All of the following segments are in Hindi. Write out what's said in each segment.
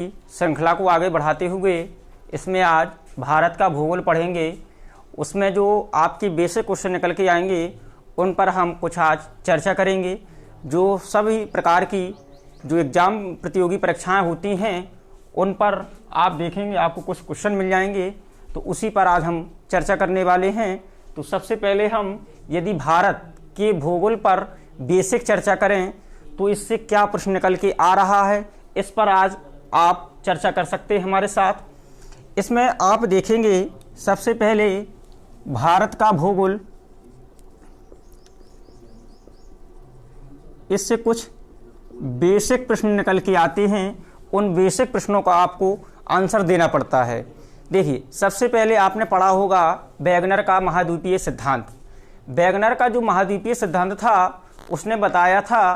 श्रृंखला को आगे बढ़ाते हुए इसमें आज भारत का भूगोल पढ़ेंगे। उसमें जो आपके बेसिक क्वेश्चन निकल के आएंगे उन पर हम कुछ आज चर्चा करेंगे। जो सभी प्रकार की जो एग्ज़ाम प्रतियोगी परीक्षाएं होती हैं उन पर आप देखेंगे आपको कुछ क्वेश्चन मिल जाएंगे, तो उसी पर आज हम चर्चा करने वाले हैं। तो सबसे पहले हम यदि भारत के भूगोल पर बेसिक चर्चा करें तो इससे क्या प्रश्न निकल के आ रहा है, इस पर आज आप चर्चा कर सकते हैं हमारे साथ। इसमें आप देखेंगे सबसे पहले भारत का भूगोल, इससे कुछ बेसिक प्रश्न निकल के आते हैं। उन बेसिक प्रश्नों का आपको आंसर देना पड़ता है। देखिए, सबसे पहले आपने पढ़ा होगा वैगनर का महाद्वीपीय सिद्धांत। वैगनर का जो महाद्वीपीय सिद्धांत था उसने बताया था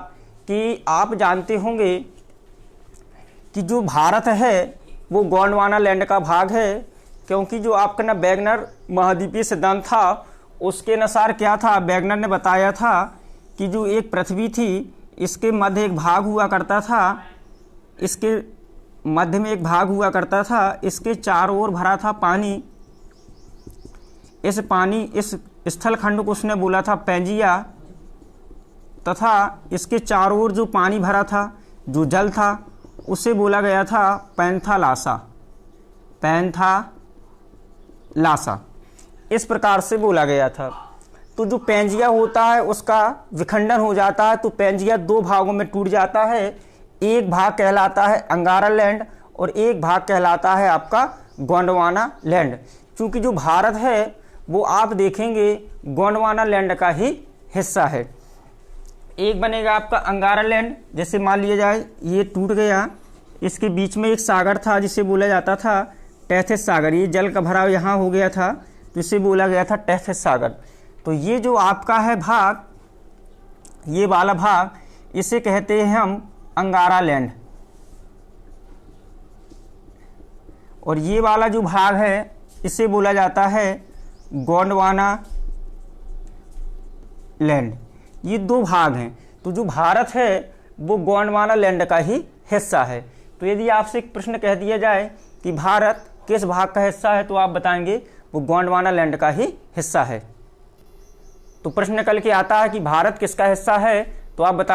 कि आप जानते होंगे कि जो भारत है वो गोंडवाना लैंड का भाग है, क्योंकि जो आपका ना वैगनर महाद्वीपीय सिद्धांत था उसके अनुसार क्या था, वैगनर ने बताया था कि जो एक पृथ्वी थी इसके मध्य एक भाग हुआ करता था, इसके मध्य में एक भाग हुआ करता था, इसके चारों ओर भरा था पानी। इस स्थल खंड को उसने बोला था पैंजिया, तथा इसके चारों ओर जो पानी भरा था, जो जल था, उसे बोला गया था पैंथालासा। इस प्रकार से बोला गया था। तो जो पैंजिया होता है उसका विखंडन हो जाता है, तो पैंजिया दो भागों में टूट जाता है। एक भाग कहलाता है अंगारा लैंड और एक भाग कहलाता है आपका गोंडवाना लैंड। क्योंकि जो भारत है वो आप देखेंगे गोंडवाना लैंड का ही हिस्सा है। एक बनेगा आपका अंगारा लैंड, जैसे मान लिया जाए ये टूट गया, इसके बीच में एक सागर था जिसे बोला जाता था टेथिस सागर। ये जल का भराव यहाँ हो गया था तो इसे बोला गया था टेथिस सागर। तो ये जो आपका है भाग, ये वाला भाग, इसे कहते हैं हम अंगारा लैंड। और ये वाला जो भाग है इसे बोला जाता है गोंडवाना लैंड। ये दो भाग हैं। तो जो भारत है वो गोंडवाना लैंड का ही हिस्सा है। तो यदि आपसे एक प्रश्न कह दिया जाए कि भारत किस भाग का हिस्सा है, तो आप बताएंगे वो गोंडवाना लैंड का ही हिस्सा है। तो प्रश्न निकल के आता है कि भारत किसका हिस्सा है, तो आप बताइए